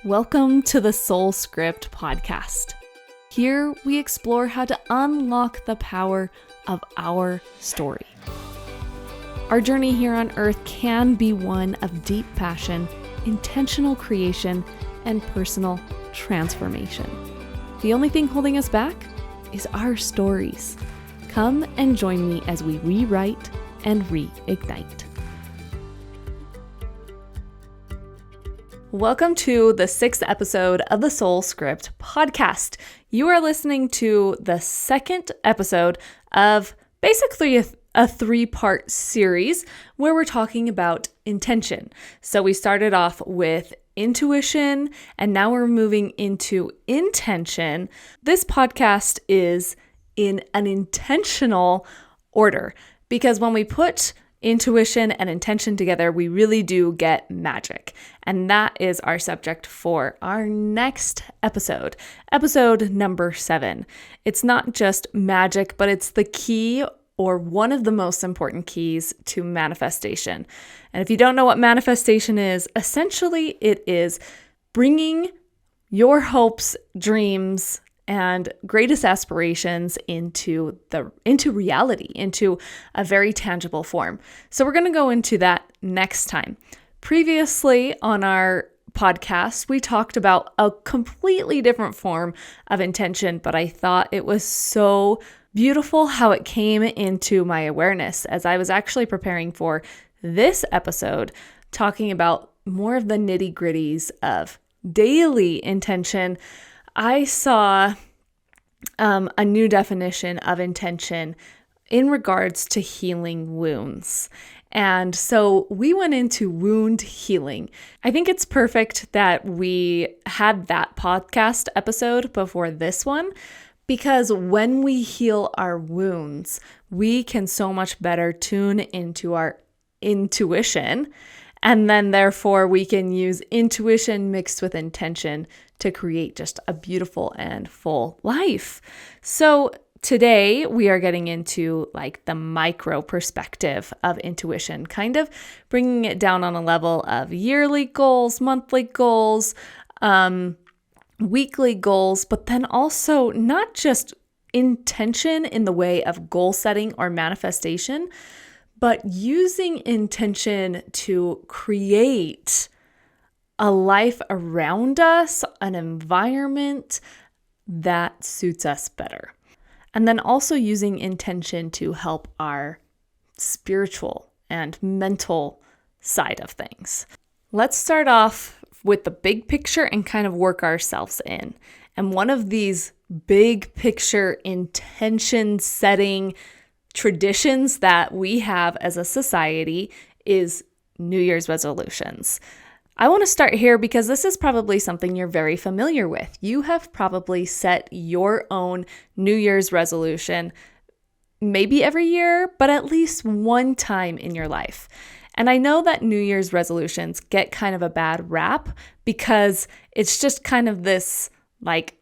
Welcome to the Soul Script podcast. Here we explore how to unlock the power of our story. Our journey here on earth can be one of deep passion, intentional creation, and personal transformation. The only thing holding us back is our stories. Come and join me as we rewrite and reignite. Welcome to the 6th episode of the Soul Script podcast. You are listening to the second episode of basically a 3-part series where we're talking about intention. So we started off with intuition and now we're moving into intention. This podcast is in an intentional order because when we put intuition and intention together, we really do get magic. And that is our subject for our next episode, episode number 7. It's not just magic, but it's the key or one of the most important keys to manifestation. And if you don't know what manifestation is, essentially it is bringing your hopes, dreams, and greatest aspirations into reality, into a very tangible form. So we're going to go into that next time. Previously on our podcast, we talked about a completely different form of intention, but I thought it was so beautiful how it came into my awareness as I was actually preparing for this episode, talking about more of the nitty-gritties of daily intention. I saw a new definition of intention in regards to healing wounds. And so we went into wound healing. I think it's perfect that we had that podcast episode before this one, because when we heal our wounds, we can so much better tune into our intuition. And then therefore we can use intuition mixed with intention to create just a beautiful and full life. So today we are getting into like the micro perspective of intuition, kind of bringing it down on a level of yearly goals, monthly goals, weekly goals, but then also not just intention in the way of goal setting or manifestation, but using intention to create a life around us, an environment that suits us better. And then also using intention to help our spiritual and mental side of things. Let's start off with the big picture and kind of work ourselves in. And one of these big picture intention setting traditions that we have as a society is New Year's resolutions. I want to start here because this is probably something you're very familiar with. You have probably set your own New Year's resolution, maybe every year, but at least one time in your life. And I know that New Year's resolutions get kind of a bad rap because it's just kind of this like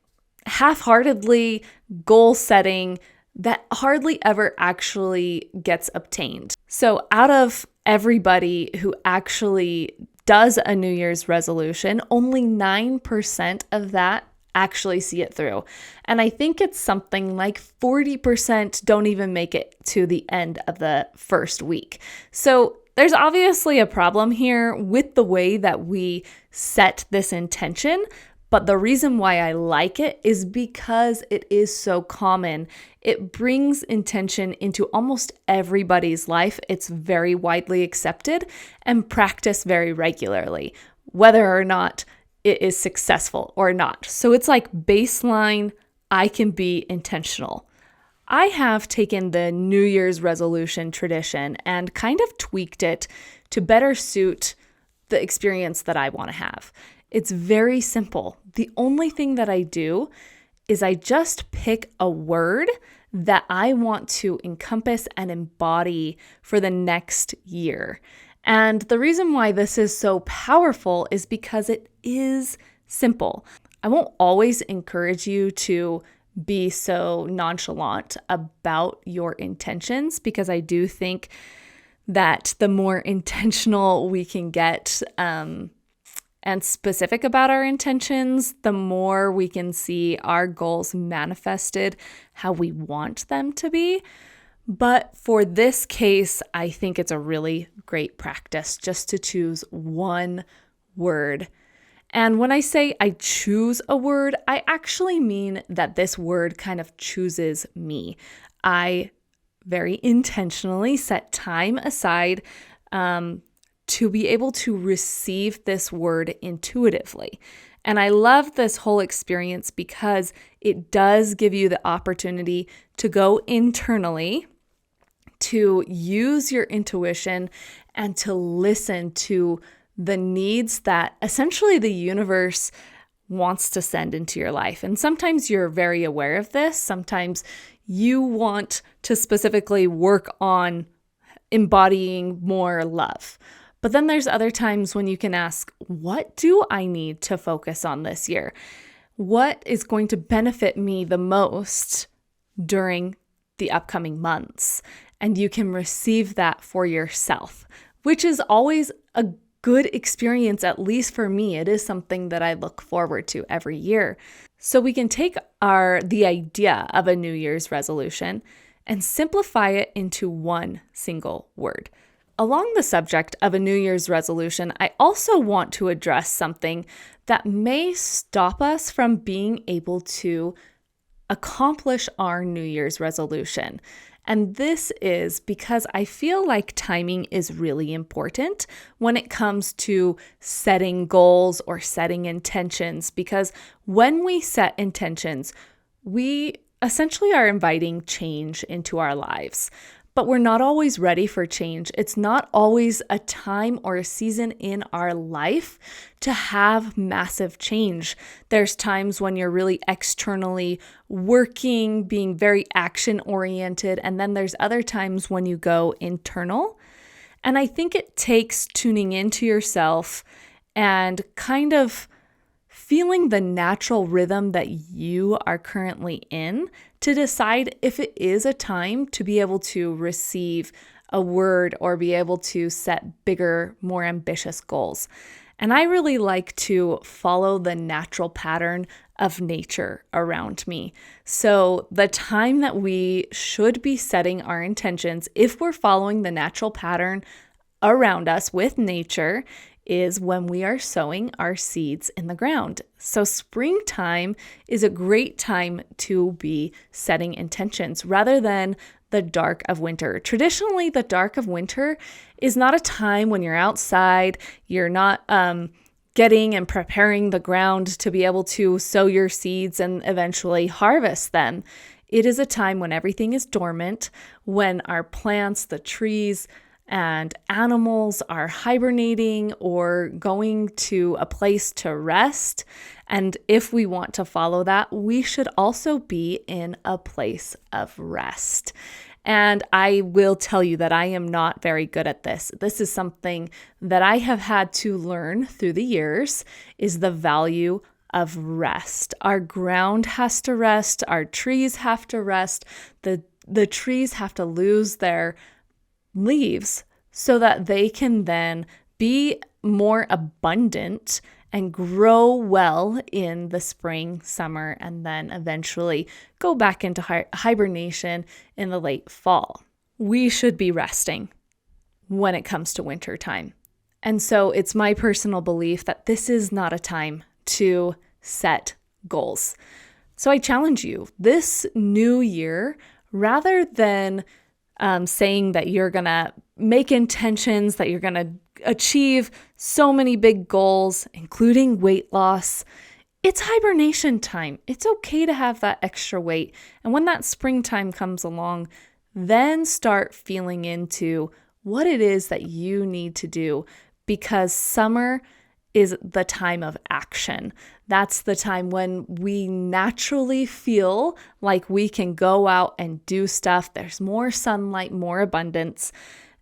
half-heartedly goal setting that hardly ever actually gets obtained. So out of everybody who actually does a New Year's resolution, only 9% of that actually see it through. And I think it's something like 40% don't even make it to the end of the first week. So there's obviously a problem here with the way that we set this intention. But the reason why I like it is because it is so common. It brings intention into almost everybody's life. It's very widely accepted and practiced very regularly, whether or not it is successful or not. So it's like baseline, I can be intentional. I have taken the New Year's resolution tradition and kind of tweaked it to better suit the experience that I want to have. It's very simple. The only thing that I do is I just pick a word that I want to encompass and embody for the next year. And the reason why this is so powerful is because it is simple. I won't always encourage you to be so nonchalant about your intentions because I do think that the more intentional we can get, and specific about our intentions, the more we can see our goals manifested how we want them to be. But for this case, I think it's a really great practice just to choose one word. And when I say I choose a word, I actually mean that this word kind of chooses me. I very intentionally set time aside to be able to receive this word intuitively. And I love this whole experience because it does give you the opportunity to go internally, to use your intuition, and to listen to the needs that essentially the universe wants to send into your life. And sometimes you're very aware of this. Sometimes you want to specifically work on embodying more love. But then there's other times when you can ask, what do I need to focus on this year? What is going to benefit me the most during the upcoming months? And you can receive that for yourself, which is always a good experience, at least for me. It is something that I look forward to every year. So we can take the idea of a New Year's resolution and simplify it into one single word. Along the subject of a New Year's resolution, I also want to address something that may stop us from being able to accomplish our New Year's resolution. And this is because I feel like timing is really important when it comes to setting goals or setting intentions, because when we set intentions, we essentially are inviting change into our lives. But we're not always ready for change. It's not always a time or a season in our life to have massive change. There's times when you're really externally working, being very action-oriented, and then there's other times when you go internal. And I think it takes tuning into yourself and kind of feeling the natural rhythm that you are currently in to decide if it is a time to be able to receive a word or be able to set bigger, more ambitious goals. And I really like to follow the natural pattern of nature around me. So the time that we should be setting our intentions, if we're following the natural pattern around us with nature, is when we are sowing our seeds in the ground. So springtime is a great time to be setting intentions rather than the dark of winter. Traditionally, the dark of winter is not a time when you're outside, you're not getting and preparing the ground to be able to sow your seeds and eventually harvest them. It is a time when everything is dormant, when our plants, the trees, and animals are hibernating or going to a place to rest. And if we want to follow that, we should also be in a place of rest. And I will tell you that I am not very good at this. This is something that I have had to learn through the years, is the value of rest. Our ground has to rest. Our trees have to rest. The trees have to lose their leaves so that they can then be more abundant and grow well in the spring, summer, and then eventually go back into hibernation in the late fall. We should be resting when it comes to winter time. And so it's my personal belief that this is not a time to set goals. So I challenge you this new year, rather than saying that you're going to make intentions, that you're going to achieve so many big goals, including weight loss, it's hibernation time. It's okay to have that extra weight. And when that springtime comes along, then start feeling into what it is that you need to do, because summer is the time of action. That's the time when we naturally feel like we can go out and do stuff. There's more sunlight, more abundance.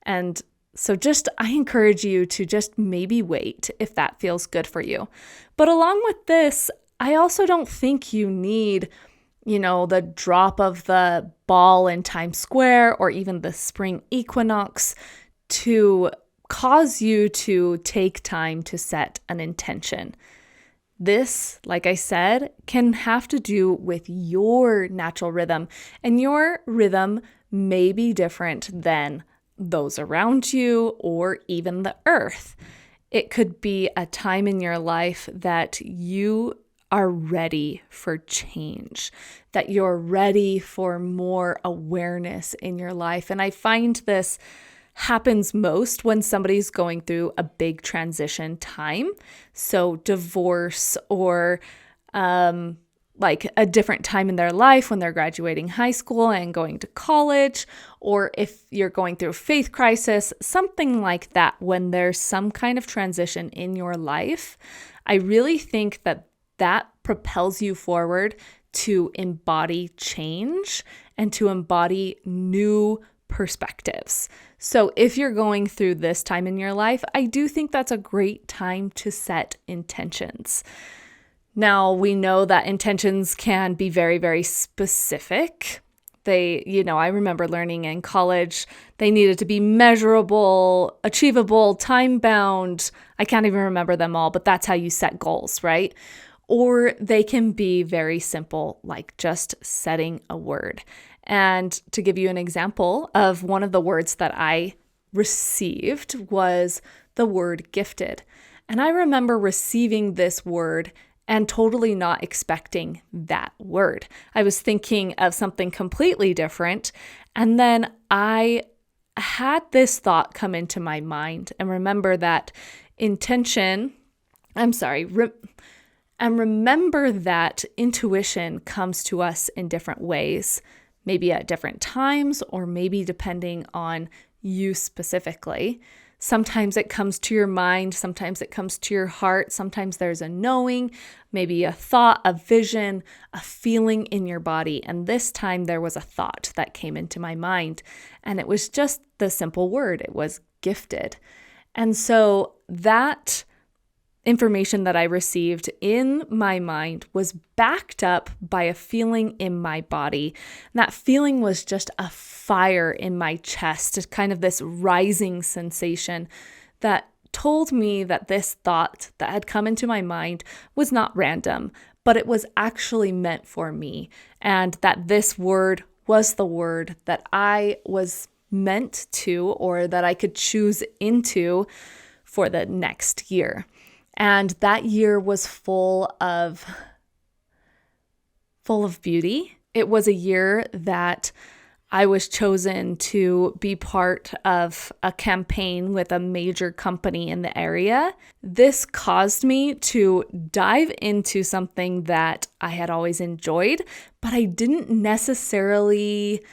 And so I encourage you to just maybe wait if that feels good for you. But along with this, I also don't think you need, the drop of the ball in Times Square or even the spring equinox to cause you to take time to set an intention. This, like I said, can have to do with your natural rhythm, and your rhythm may be different than those around you or even the earth. It could be a time in your life that you are ready for change, that you're ready for more awareness in your life. And I find this happens most when somebody's going through a big transition time. So divorce or like a different time in their life when they're graduating high school and going to college, or if you're going through a faith crisis, something like that, when there's some kind of transition in your life, I really think that propels you forward to embody change and to embody new perspectives. So if you're going through this time in your life, I do think that's a great time to set intentions. Now, we know that intentions can be very, very specific. I remember learning in college, they needed to be measurable, achievable, time-bound. I can't even remember them all, but that's how you set goals, right? Or they can be very simple, like just setting a word. And to give you an example of one of the words that I received was the word gifted. And I remember receiving this word and totally not expecting that word. I was thinking of something completely different. And then I had this thought come into my mind, and remember that remember that intuition comes to us in different ways, maybe at different times, or maybe depending on you specifically. Sometimes it comes to your mind, sometimes it comes to your heart, sometimes there's a knowing, maybe a thought, a vision, a feeling in your body. And this time there was a thought that came into my mind, and it was just the simple word. It was gifted. And so that information that I received in my mind was backed up by a feeling in my body. And that feeling was just a fire in my chest, kind of this rising sensation that told me that this thought that had come into my mind was not random, but it was actually meant for me. And that this word was the word that I was meant to, or that I could choose into for the next year. And that year was full of beauty. It was a year that I was chosen to be part of a campaign with a major company in the area. This caused me to dive into something that I had always enjoyed, but I didn't necessarily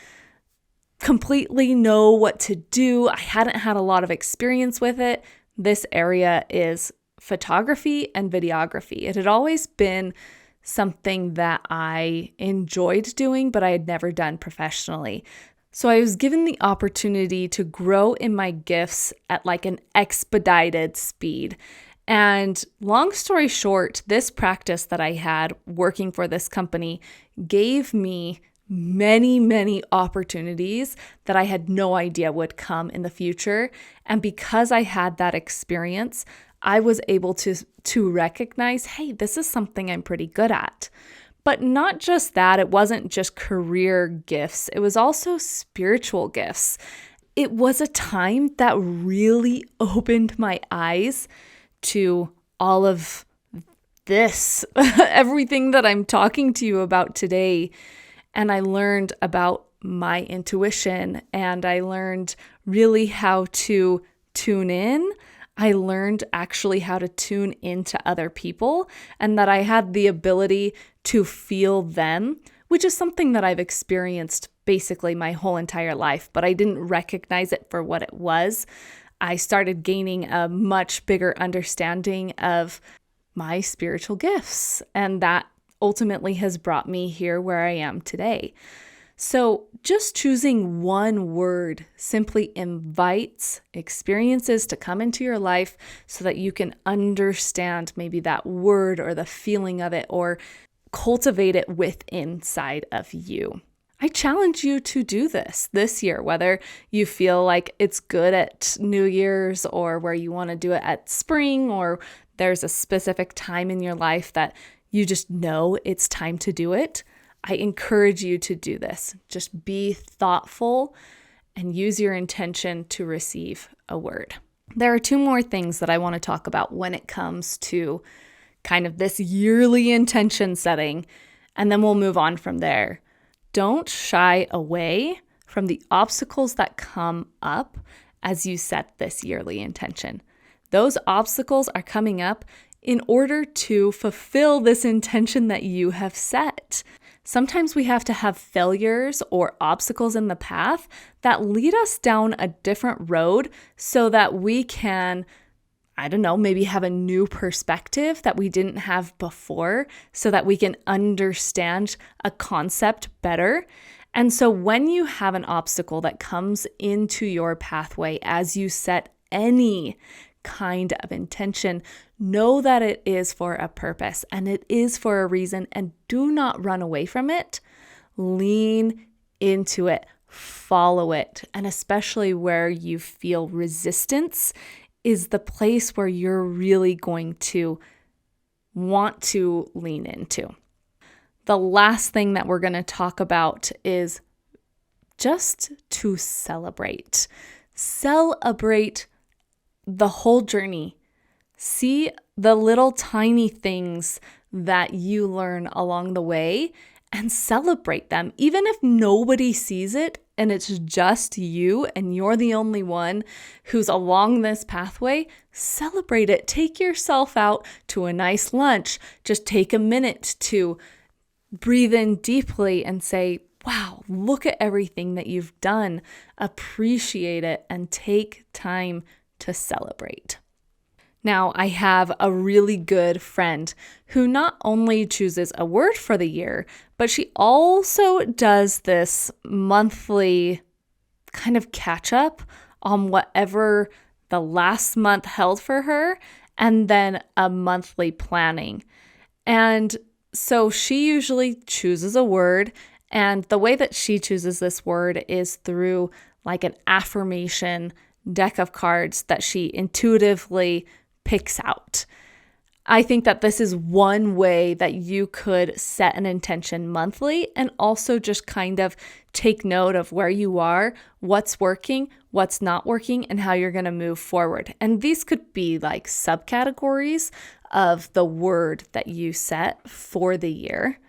completely know what to do. I hadn't had a lot of experience with it. This area is photography and videography. It had always been something that I enjoyed doing, but I had never done professionally. So I was given the opportunity to grow in my gifts at like an expedited speed. And long story short, this practice that I had working for this company gave me many, many opportunities that I had no idea would come in the future. And because I had that experience, I was able to recognize, hey, this is something I'm pretty good at. But not just that, it wasn't just career gifts, it was also spiritual gifts. It was a time that really opened my eyes to all of this, everything that I'm talking to you about today. And I learned about my intuition, and I learned really how to tune in. I learned actually how to tune into other people, and that I had the ability to feel them, which is something that I've experienced basically my whole entire life, but I didn't recognize it for what it was. I started gaining a much bigger understanding of my spiritual gifts, and that ultimately has brought me here where I am today. So just choosing one word simply invites experiences to come into your life so that you can understand maybe that word or the feeling of it, or cultivate it inside of you. I challenge you to do this year, whether you feel like it's good at New Year's or where you want to do it at spring, or there's a specific time in your life that you just know it's time to do it. I encourage you to do this. Just be thoughtful and use your intention to receive a word. There are two more things that I want to talk about when it comes to kind of this yearly intention setting, and then we'll move on from there. Don't shy away from the obstacles that come up as you set this yearly intention. Those obstacles are coming up in order to fulfill this intention that you have set. Sometimes we have to have failures or obstacles in the path that lead us down a different road so that we can, maybe have a new perspective that we didn't have before, so that we can understand a concept better. And so when you have an obstacle that comes into your pathway as you set any kind of intention, know that it is for a purpose and it is for a reason, and do not run away from it. Lean into it, follow it, and especially where you feel resistance is the place where you're really going to want to lean into. The last thing that we're going to talk about is just to celebrate. Celebrate the whole journey. See the little tiny things that you learn along the way and celebrate them. Even if nobody sees it and it's just you and you're the only one who's along this pathway, celebrate it. Take yourself out to a nice lunch. Just take a minute to breathe in deeply and say, wow, look at everything that you've done. Appreciate it and take time to celebrate. Now, I have a really good friend who not only chooses a word for the year, but she also does this monthly kind of catch up on whatever the last month held for her, and then a monthly planning. And so she usually chooses a word, and the way that she chooses this word is through like an affirmation deck of cards that she intuitively picks out. I think that this is one way that you could set an intention monthly and also just kind of take note of where you are, what's working, what's not working, and how you're going to move forward. And these could be like subcategories of the word that you set for the year.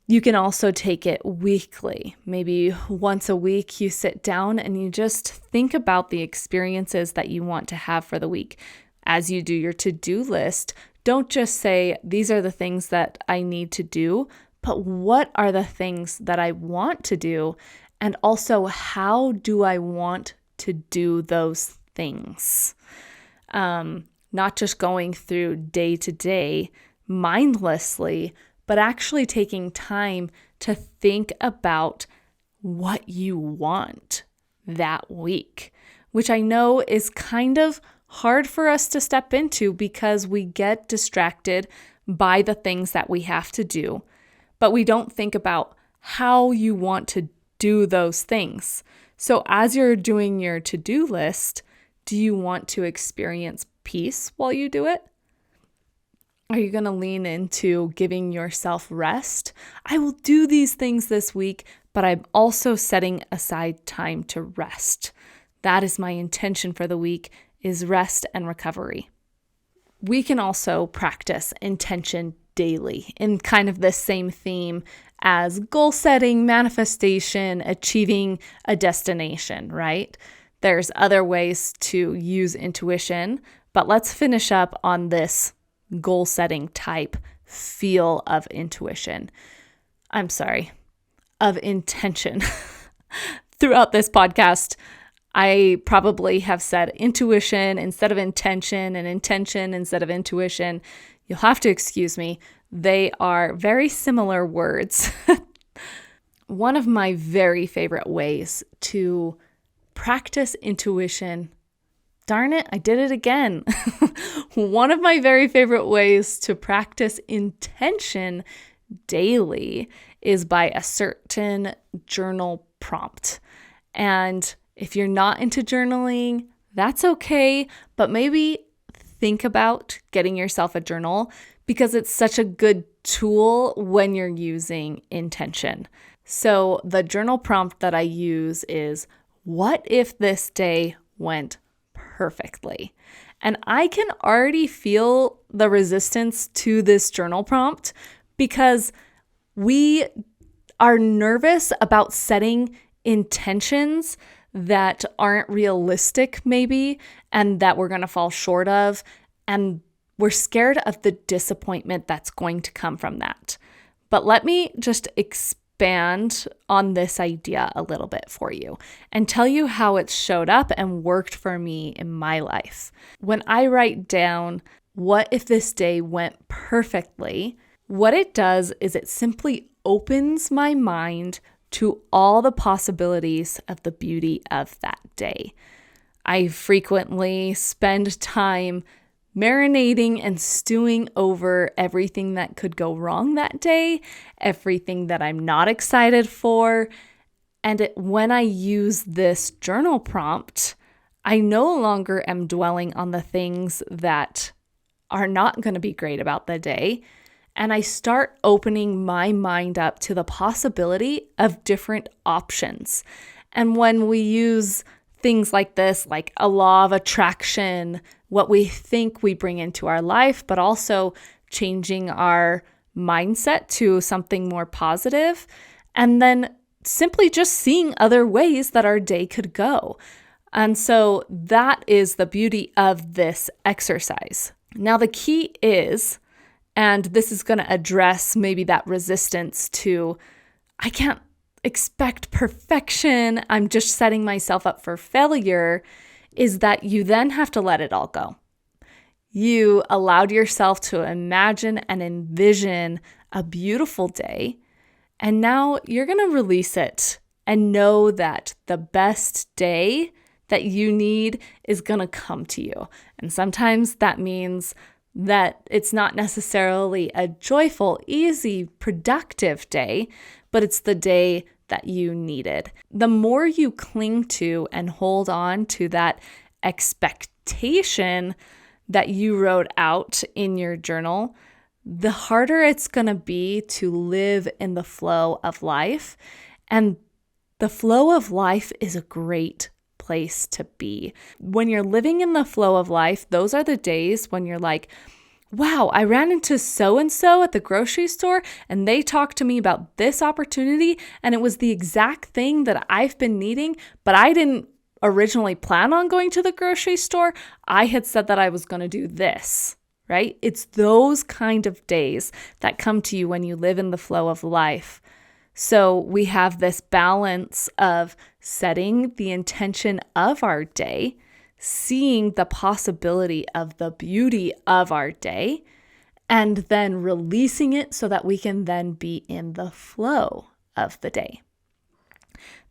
You can also take it weekly. Maybe once a week you sit down and you just think about the experiences that you want to have for the week. As you do your to-do list, don't just say, these are the things that I need to do, but what are the things that I want to do? And also, how do I want to do those things? Not just going through day to day mindlessly, but actually taking time to think about what you want that week, which I know is kind of hard for us to step into because we get distracted by the things that we have to do, but we don't think about how you want to do those things. So as you're doing your to-do list, do you want to experience peace while you do it? Are you going to lean into giving yourself rest? I will do these things this week, but I'm also setting aside time to rest. That is my intention for the week, is rest and recovery. We can also practice intention daily in kind of the same theme as goal setting, manifestation, achieving a destination, right? There's other ways to use intuition, but let's finish up on this goal setting type feel of intuition. Of intention. Throughout this podcast, I probably have said intuition instead of intention and intention instead of intuition. You'll have to excuse me. They are very similar words. One of my very favorite ways to practice intuition, darn it, I did it again. One of my very favorite ways to practice intention daily is by a certain journal prompt. And if you're not into journaling, that's okay, but maybe think about getting yourself a journal because it's such a good tool when you're using intention. So the journal prompt that I use is, what if this day went perfectly? And I can already feel the resistance to this journal prompt because we are nervous about setting intentions that aren't realistic, maybe, and that we're going to fall short of. And we're scared of the disappointment that's going to come from that. But let me just expand on this idea a little bit for you and tell you how it showed up and worked for me in my life. When I write down, what if this day went perfectly? What it does is it simply opens my mind to all the possibilities of the beauty of that day. I frequently spend time marinating and stewing over everything that could go wrong that day, everything that I'm not excited for. And when I use this journal prompt, I no longer am dwelling on the things that are not going to be great about the day. And I start opening my mind up to the possibility of different options. And when we use things like this, like a law of attraction, what we think we bring into our life, but also changing our mindset to something more positive, and then simply just seeing other ways that our day could go. And so that is the beauty of this exercise. Now, the key is, and this is going to address maybe that resistance to, I can't expect perfection, I'm just setting myself up for failure, is that you then have to let it all go. You allowed yourself to imagine and envision a beautiful day, and now you're going to release it and know that the best day that you need is going to come to you. And sometimes that means that it's not necessarily a joyful, easy, productive day, but it's the day that you needed. The more you cling to and hold on to that expectation that you wrote out in your journal, the harder it's going to be to live in the flow of life. And the flow of life is a great place to be. When you're living in the flow of life, those are the days when you're like, wow, I ran into so-and-so at the grocery store and they talked to me about this opportunity and it was the exact thing that I've been needing, but I didn't originally plan on going to the grocery store. I had said that I was going to do this, right? It's those kind of days that come to you when you live in the flow of life. So we have this balance of setting the intention of our day, seeing the possibility of the beauty of our day, and then releasing it so that we can then be in the flow of the day.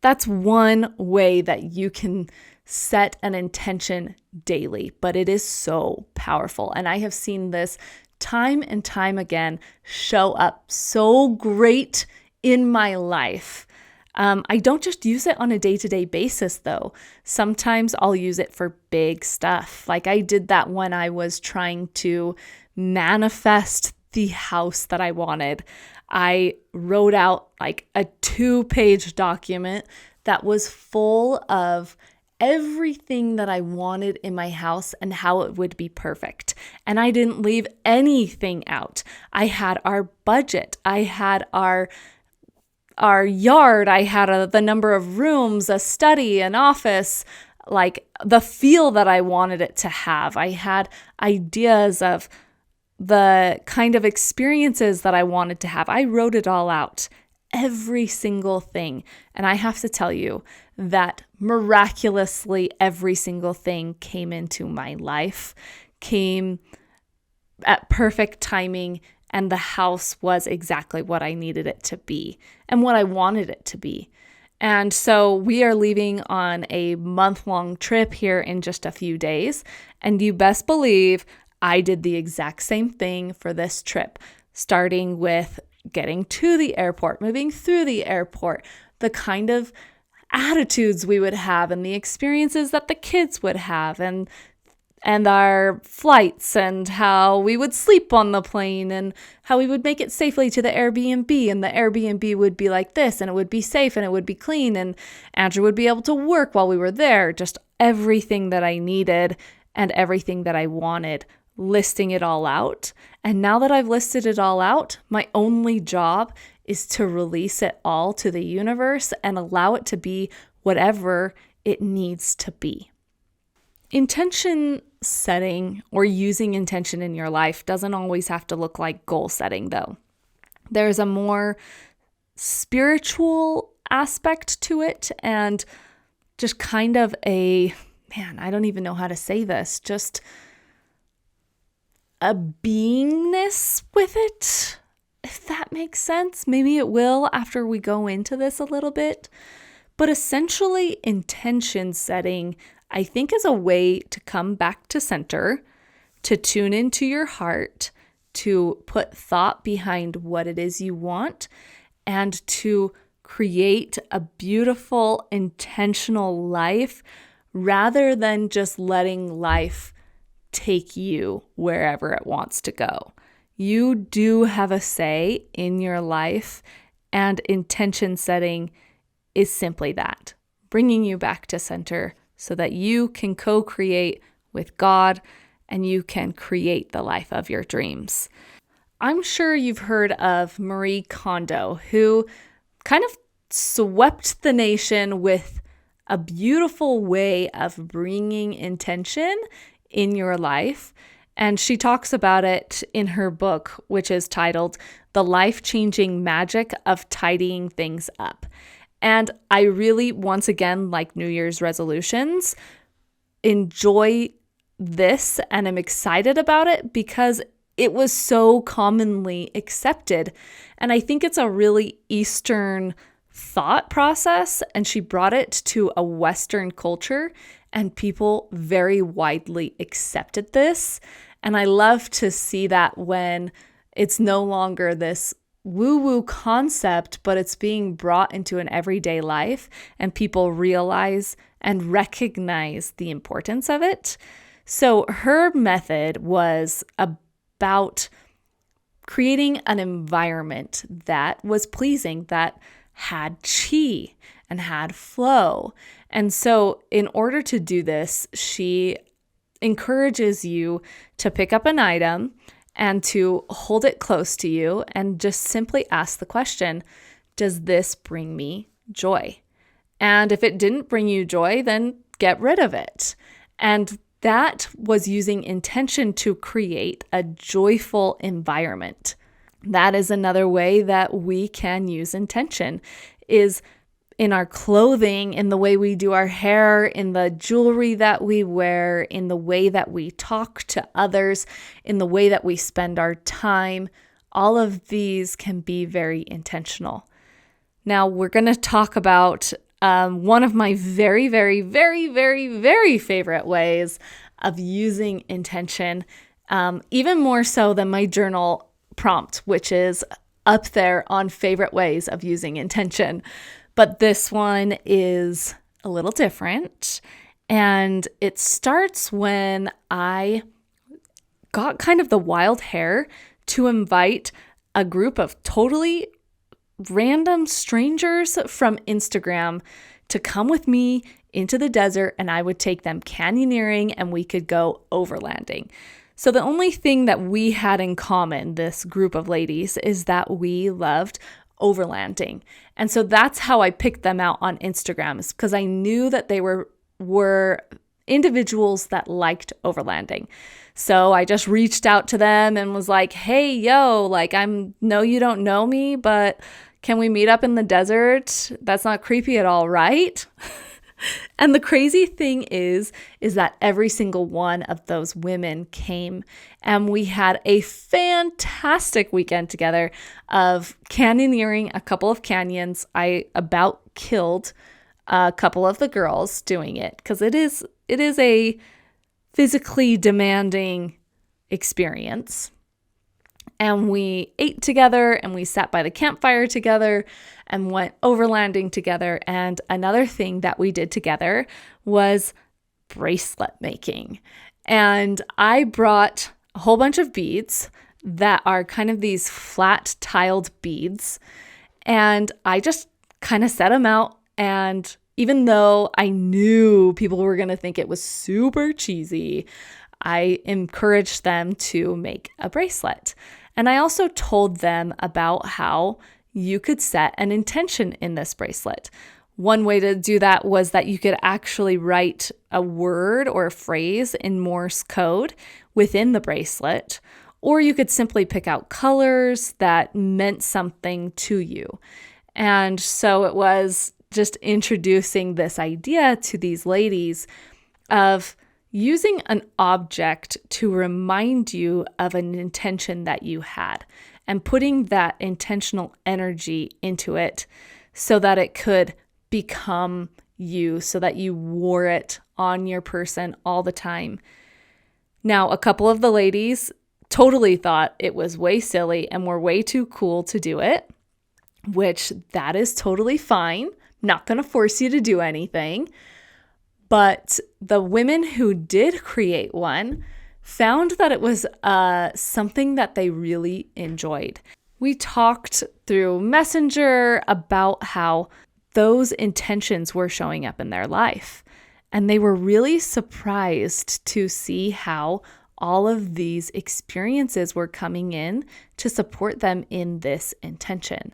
That's one way that you can set an intention daily, but it is so powerful. And I have seen this time and time again show up so great in my life. I don't just use it on a day-to-day basis, though. Sometimes I'll use it for big stuff. Like I did that when I was trying to manifest the house that I wanted. I wrote out like a 2-page document that was full of everything that I wanted in my house and how it would be perfect. And I didn't leave anything out. I had our budget. I had our yard, I had the number of rooms, a study, an office, like the feel that I wanted it to have. I had ideas of the kind of experiences that I wanted to have. I wrote it all out, every single thing. And I have to tell you that miraculously every single thing came into my life, came at perfect timing, and the house was exactly what I needed it to be and what I wanted it to be. And so we are leaving on a month-long trip here in just a few days. And you best believe I did the exact same thing for this trip, starting with getting to the airport, moving through the airport, the kind of attitudes we would have and the experiences that the kids would have, and our flights, and how we would sleep on the plane, and how we would make it safely to the Airbnb, and the Airbnb would be like this, and it would be safe, and it would be clean, and Andrew would be able to work while we were there. Just everything that I needed and everything that I wanted, listing it all out. And now that I've listed it all out, my only job is to release it all to the universe and allow it to be whatever it needs to be. Intention setting, or using intention in your life, doesn't always have to look like goal setting, though. There's a more spiritual aspect to it, and just kind of I don't even know how to say this, just a beingness with it, if that makes sense. Maybe it will after we go into this a little bit. But essentially, intention setting, I think, is a way to come back to center, to tune into your heart, to put thought behind what it is you want, and to create a beautiful, intentional life rather than just letting life take you wherever it wants to go. You do have a say in your life, and intention setting is simply that, bringing you back to center so that you can co-create with God and you can create the life of your dreams. I'm sure you've heard of Marie Kondo, who kind of swept the nation with a beautiful way of bringing intention in your life. And she talks about it in her book, which is titled The Life-Changing Magic of Tidying Things Up. And I really, once again, like New Year's resolutions, enjoy this and am excited about it because it was so commonly accepted. And I think it's a really Eastern thought process, and she brought it to a Western culture, and people very widely accepted this. And I love to see that when it's no longer this woo-woo concept, but it's being brought into an everyday life, and people realize and recognize the importance of it. So her method was about creating an environment that was pleasing, that had chi and had flow. And so in order to do this, she encourages you to pick up an item and to hold it close to you and just simply ask the question, does this bring me joy? And if it didn't bring you joy, then get rid of it. And that was using intention to create a joyful environment. That is another way that we can use intention, is in our clothing, in the way we do our hair, in the jewelry that we wear, in the way that we talk to others, in the way that we spend our time. All of these can be very intentional. Now, we're going to talk about one of my very, very, very, very, very favorite ways of using intention, even more so than my journal prompt, which is up there on favorite ways of using intention. But this one is a little different, and it starts when I got kind of the wild hair to invite a group of totally random strangers from Instagram to come with me into the desert, and I would take them canyoneering and we could go overlanding. So the only thing that we had in common, this group of ladies, is that we loved overlanding. And so that's how I picked them out on Instagram, is because I knew that they were individuals that liked overlanding. So I just reached out to them and was like, hey, yo, like, know you don't know me, but can we meet up in the desert? That's not creepy at all, right? And the crazy thing is that every single one of those women came, and we had a fantastic weekend together of canyoneering a couple of canyons. I about killed a couple of the girls doing it because it is a physically demanding experience. And we ate together and we sat by the campfire together and went overlanding together. And another thing that we did together was bracelet making. And I brought a whole bunch of beads that are kind of these flat tiled beads. And I just kind of set them out. And even though I knew people were going to think it was super cheesy, I encouraged them to make a bracelet. And I also told them about how you could set an intention in this bracelet. One way to do that was that you could actually write a word or a phrase in Morse code within the bracelet, or you could simply pick out colors that meant something to you. And so it was just introducing this idea to these ladies of using an object to remind you of an intention that you had and putting that intentional energy into it so that it could become you, so that you wore it on your person all the time. Now, a couple of the ladies totally thought it was way silly and were way too cool to do it, which that is totally fine. Not going to force you to do anything. But the women who did create one found that it was something that they really enjoyed. We talked through Messenger about how those intentions were showing up in their life. And they were really surprised to see how all of these experiences were coming in to support them in this intention.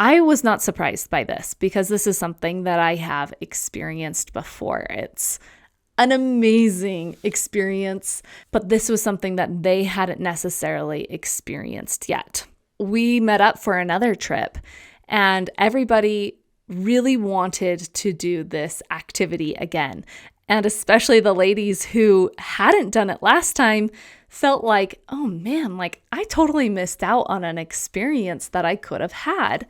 I was not surprised by this because this is something that I have experienced before. It's an amazing experience, but this was something that they hadn't necessarily experienced yet. We met up for another trip, and everybody really wanted to do this activity again. And especially the ladies who hadn't done it last time felt like, oh man, like I totally missed out on an experience that I could have had.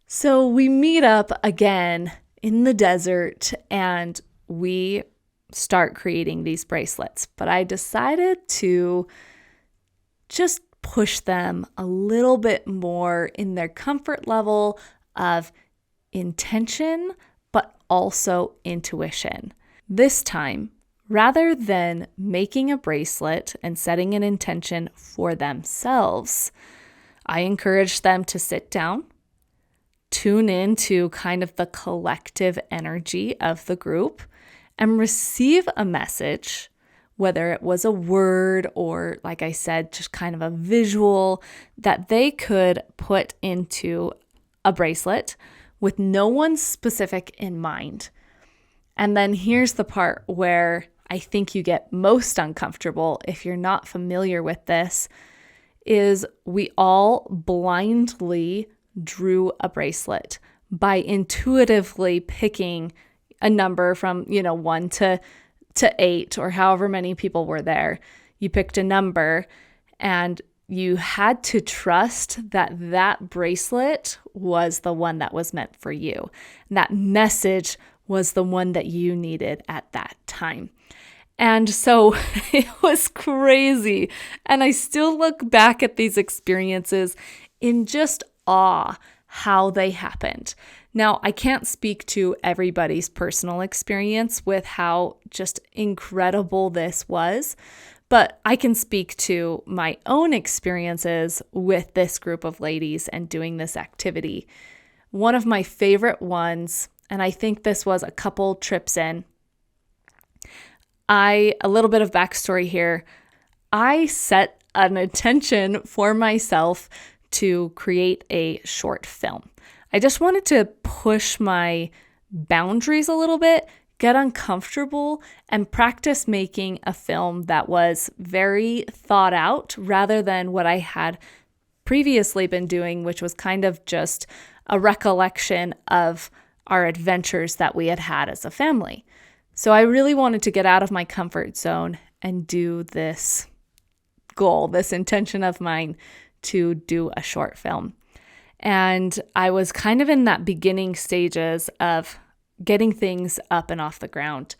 So we meet up again in the desert and we start creating these bracelets. But I decided to just push them a little bit more in their comfort level of intention, but also intuition. This time, rather than making a bracelet and setting an intention for themselves, I encouraged them to sit down, tune into kind of the collective energy of the group, and receive a message, whether it was a word or, like I said, just kind of a visual that they could put into a bracelet with no one specific in mind. And then here's the part where I think you get most uncomfortable if you're not familiar with this, is we all blindly drew a bracelet by intuitively picking a number from, 1 to 8 or however many people were there. You picked a number and you had to trust that that bracelet was the one that was meant for you. That message was the one that you needed at that time. And so it was crazy. And I still look back at these experiences in just awe how they happened. Now, I can't speak to everybody's personal experience with how just incredible this was, but I can speak to my own experiences with this group of ladies and doing this activity. One of my favorite ones, and I think this was a couple trips in, a little bit of backstory here. I set an intention for myself to create a short film. I just wanted to push my boundaries a little bit, get uncomfortable, and practice making a film that was very thought out rather than what I had previously been doing, which was kind of just a recollection of our adventures that we had had as a family. So I really wanted to get out of my comfort zone and do this goal, this intention of mine to do a short film. And I was kind of in that beginning stages of getting things up and off the ground.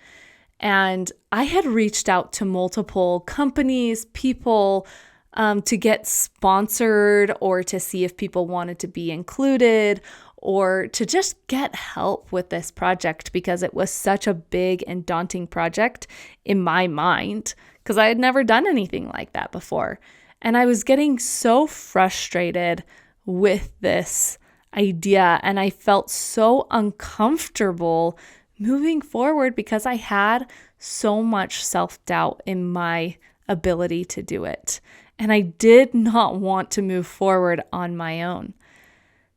And I had reached out to multiple companies, people, to get sponsored or to see if people wanted to be included or to just get help with this project because it was such a big and daunting project in my mind because I had never done anything like that before. And I was getting so frustrated with this idea and I felt so uncomfortable moving forward because I had so much self-doubt in my ability to do it. And I did not want to move forward on my own.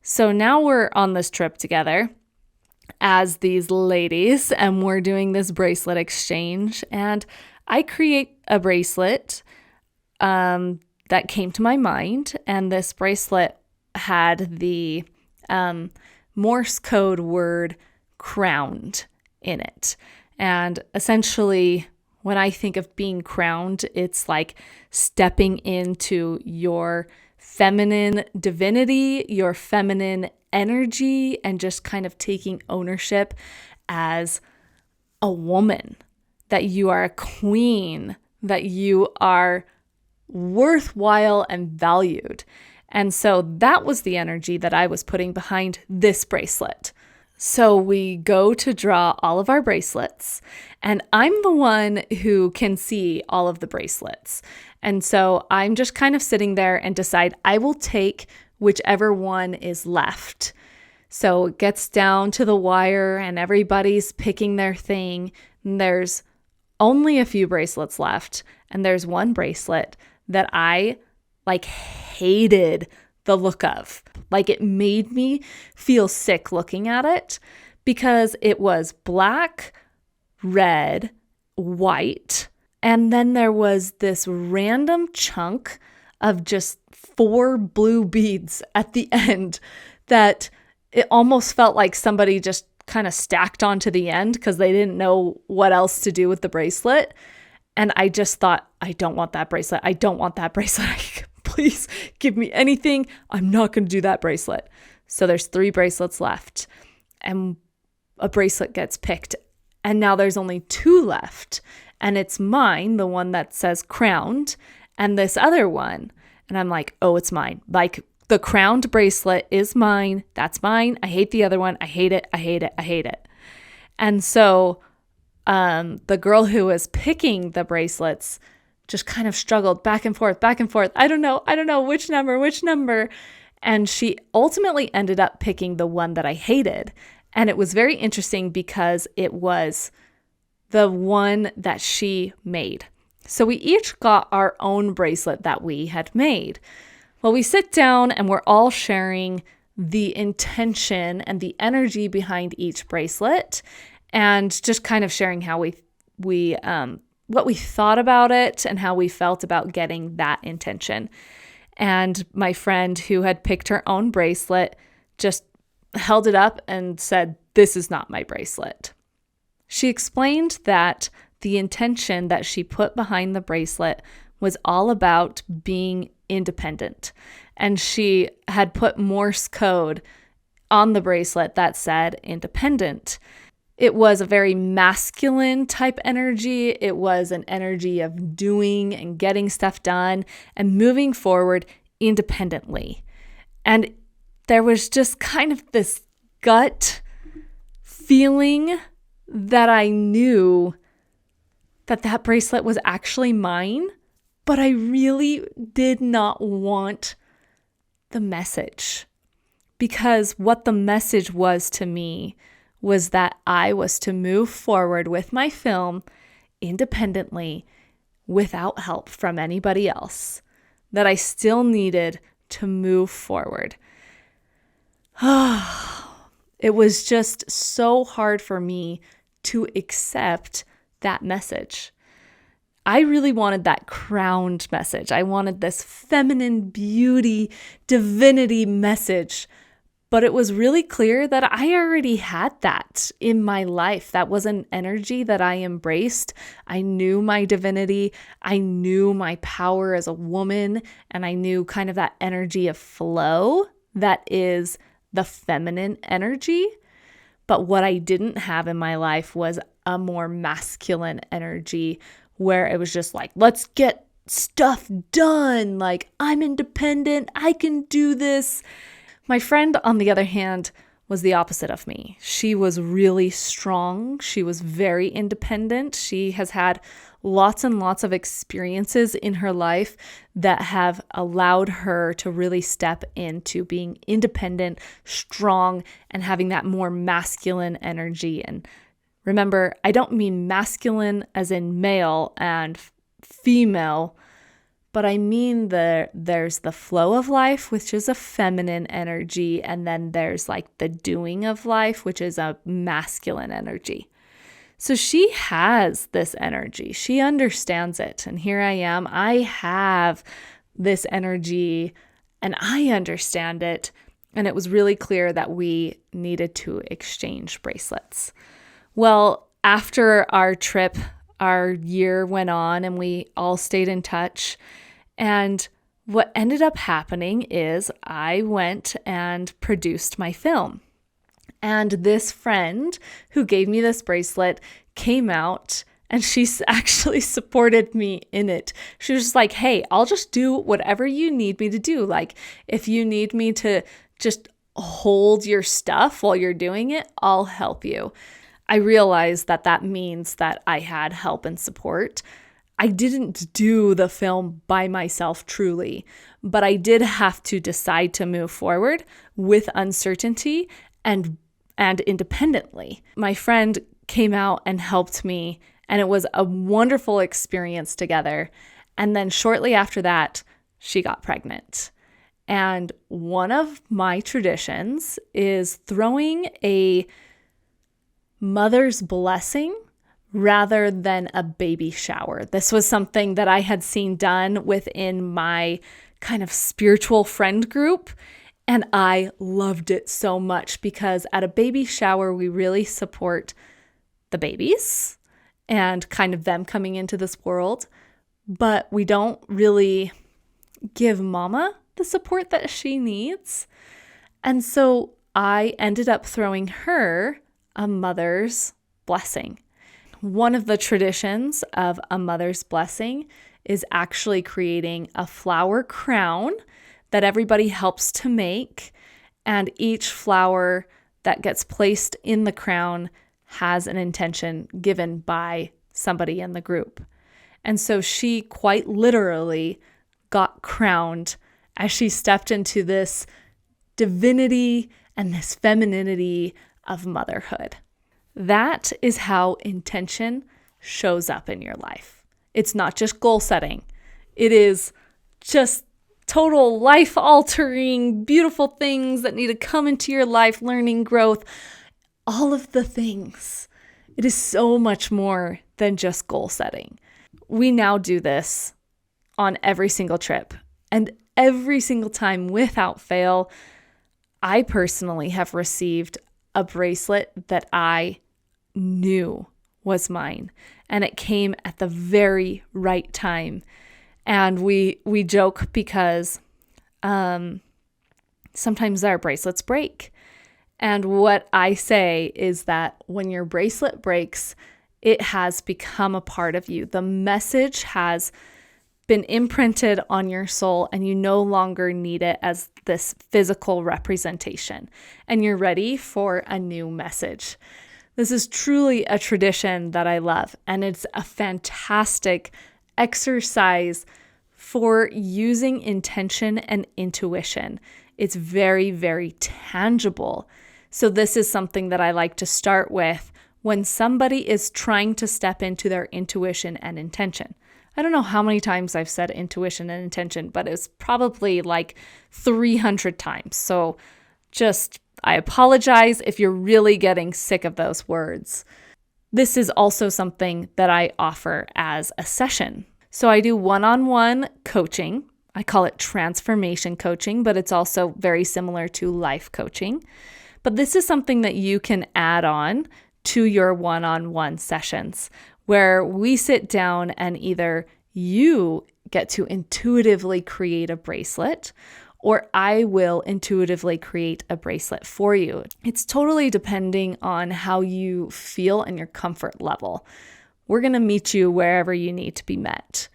So now we're on this trip together as these ladies and we're doing this bracelet exchange. And I create a bracelet that came to my mind. And this bracelet had the Morse code word crowned in it. And essentially, when I think of being crowned, it's like stepping into your feminine divinity, your feminine energy, and just kind of taking ownership as a woman, that you are a queen, that you are worthwhile and valued. And so that was the energy that I was putting behind this bracelet. So we go to draw all of our bracelets, and I'm the one who can see all of the bracelets. And so I'm just kind of sitting there and decide I will take whichever one is left. So it gets down to the wire and everybody's picking their thing. And there's only a few bracelets left. And there's one bracelet that I hated the look of. It made me feel sick looking at it because it was black, red, white, and then there was this random chunk of just 4 blue beads at the end that it almost felt like somebody just kind of stacked onto the end because they didn't know what else to do with the bracelet. And I just thought, I don't want that bracelet. I don't want that bracelet. Please give me anything. I'm not going to do that bracelet. So there's 3 bracelets left and a bracelet gets picked. And now there's only 2 left. And it's mine, the one that says crowned, and this other one. And I'm like, oh, it's mine. The crowned bracelet is mine. That's mine. I hate the other one. I hate it. I hate it. I hate it. And so the girl who was picking the bracelets just kind of struggled back and forth. I don't know which number. And she ultimately ended up picking the one that I hated. And it was very interesting because it was the one that she made. So we each got our own bracelet that we had made. Well, we sit down and we're all sharing the intention and the energy behind each bracelet and just kind of sharing how we what we thought about it and how we felt about getting that intention. And my friend who had picked her own bracelet just held it up and said, "This is not my bracelet." She explained that the intention that she put behind the bracelet was all about being independent. And she had put Morse code on the bracelet that said independent. It was a very masculine type energy. It was an energy of doing and getting stuff done and moving forward independently. And there was just kind of this gut feeling that I knew that bracelet was actually mine, but I really did not want the message, because what the message was to me was that I was to move forward with my film independently without help from anybody else, that I still needed to move forward. It was just so hard for me to accept that message. I really wanted that crowned message. I wanted this feminine beauty, divinity message. But it was really clear that I already had that in my life. That was an energy that I embraced. I knew my divinity. I knew my power as a woman. And I knew kind of that energy of flow that is the feminine energy. But what I didn't have in my life was a more masculine energy where it was just like, let's get stuff done. Like, I'm independent. I can do this. My friend, on the other hand, was the opposite of me. She was really strong. She was very independent. She has had lots and lots of experiences in her life that have allowed her to really step into being independent, strong, and having that more masculine energy. And remember, I don't mean masculine as in male and female, but I mean there's the flow of life, which is a feminine energy, and then there's like the doing of life, which is a masculine energy. So she has this energy. She understands it. And here I am. I have this energy and I understand it. And it was really clear that we needed to exchange bracelets. Well, after our trip, our year went on and we all stayed in touch. And what ended up happening is I went and produced my film. And this friend who gave me this bracelet came out and she actually supported me in it. She was just like, hey, I'll just do whatever you need me to do. Like, if you need me to just hold your stuff while you're doing it, I'll help you. I realized that that means that I had help and support. I didn't do the film by myself truly, but I did have to decide to move forward with uncertainty and independently. My friend came out and helped me, and it was a wonderful experience together. And then shortly after that, she got pregnant. And one of my traditions is throwing a mother's blessing rather than a baby shower. This was something that I had seen done within my kind of spiritual friend group. And I loved it so much because at a baby shower, we really support the babies and kind of them coming into this world. But we don't really give mama the support that she needs. And so I ended up throwing her a mother's blessing. One of the traditions of a mother's blessing is actually creating a flower crown that everybody helps to make, and each flower that gets placed in the crown has an intention given by somebody in the group. And so she quite literally got crowned as she stepped into this divinity and this femininity of motherhood. That is how intention shows up in your life. It's not just goal setting. It is just total life-altering, beautiful things that need to come into your life, learning, growth, all of the things. It is so much more than just goal setting. We now do this on every single trip, and every single time without fail, I personally have received a bracelet that I knew was mine, and it came at the very right time. And we joke because sometimes our bracelets break. And what I say is that when your bracelet breaks, it has become a part of you. The message has been imprinted on your soul, and you no longer need it as this physical representation. And you're ready for a new message. This is truly a tradition that I love, and it's a fantastic exercise for using intention and intuition. It's very, very tangible. So this is something that I like to start with when somebody is trying to step into their intuition and intention. I don't know how many times I've said intuition and intention, but it's probably like 300 times. So I apologize if you're really getting sick of those words. This is also something that I offer as a session. So I do one-on-one coaching. I call it transformation coaching, but it's also very similar to life coaching. But this is something that you can add on to your one-on-one sessions where we sit down and either you get to intuitively create a bracelet or I will intuitively create a bracelet for you. It's totally depending on how you feel and your comfort level. We're going to meet you wherever you need to be met.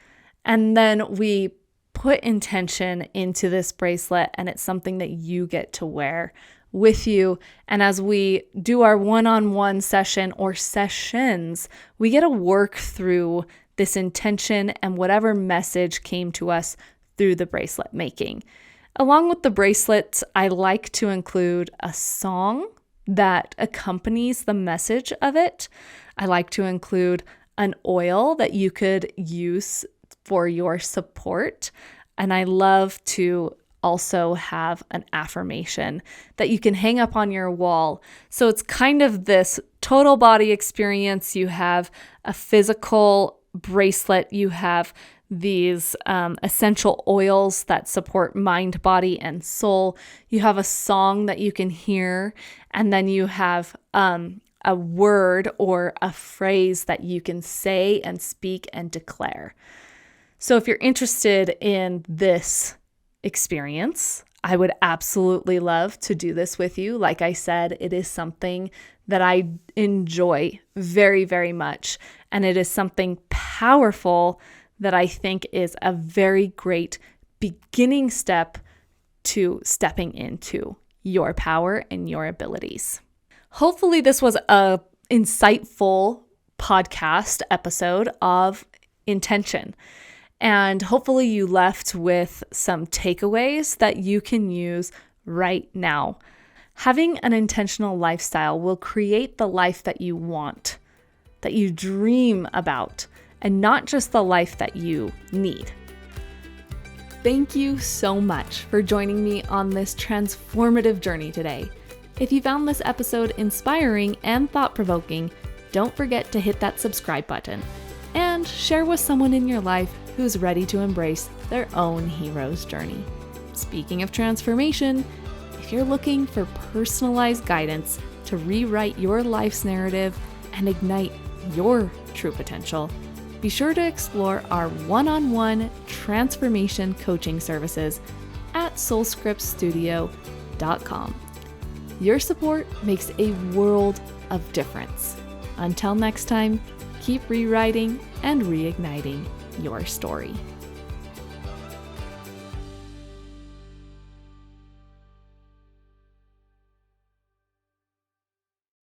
And then we put intention into this bracelet, and it's something that you get to wear with you. And as we do our one-on-one session or sessions, we get to work through this intention and whatever message came to us through the bracelet making. Along with the bracelets, I like to include a song that accompanies the message of it. I like to include an oil that you could use for your support. And I love to also have an affirmation that you can hang up on your wall. So it's kind of this total body experience. You have a physical bracelet, you have these essential oils that support mind, body, and soul. You have a song that you can hear, and then you have a word or a phrase that you can say and speak and declare. So if you're interested in this experience, I would absolutely love to do this with you. Like I said, it is something that I enjoy very, very much, and it is something powerful that I think is a very great beginning step to stepping into your power and your abilities. Hopefully this was a insightful podcast episode of intention. And hopefully you left with some takeaways that you can use right now. Having an intentional lifestyle will create the life that you want, that you dream about, and not just the life that you need. Thank you so much for joining me on this transformative journey today. If you found this episode inspiring and thought-provoking, don't forget to hit that subscribe button and share with someone in your life who's ready to embrace their own hero's journey. Speaking of transformation, if you're looking for personalized guidance to rewrite your life's narrative and ignite your true potential, be sure to explore our one-on-one transformation coaching services at soulscriptstudio.com. Your support makes a world of difference. Until next time, keep rewriting and reigniting your story.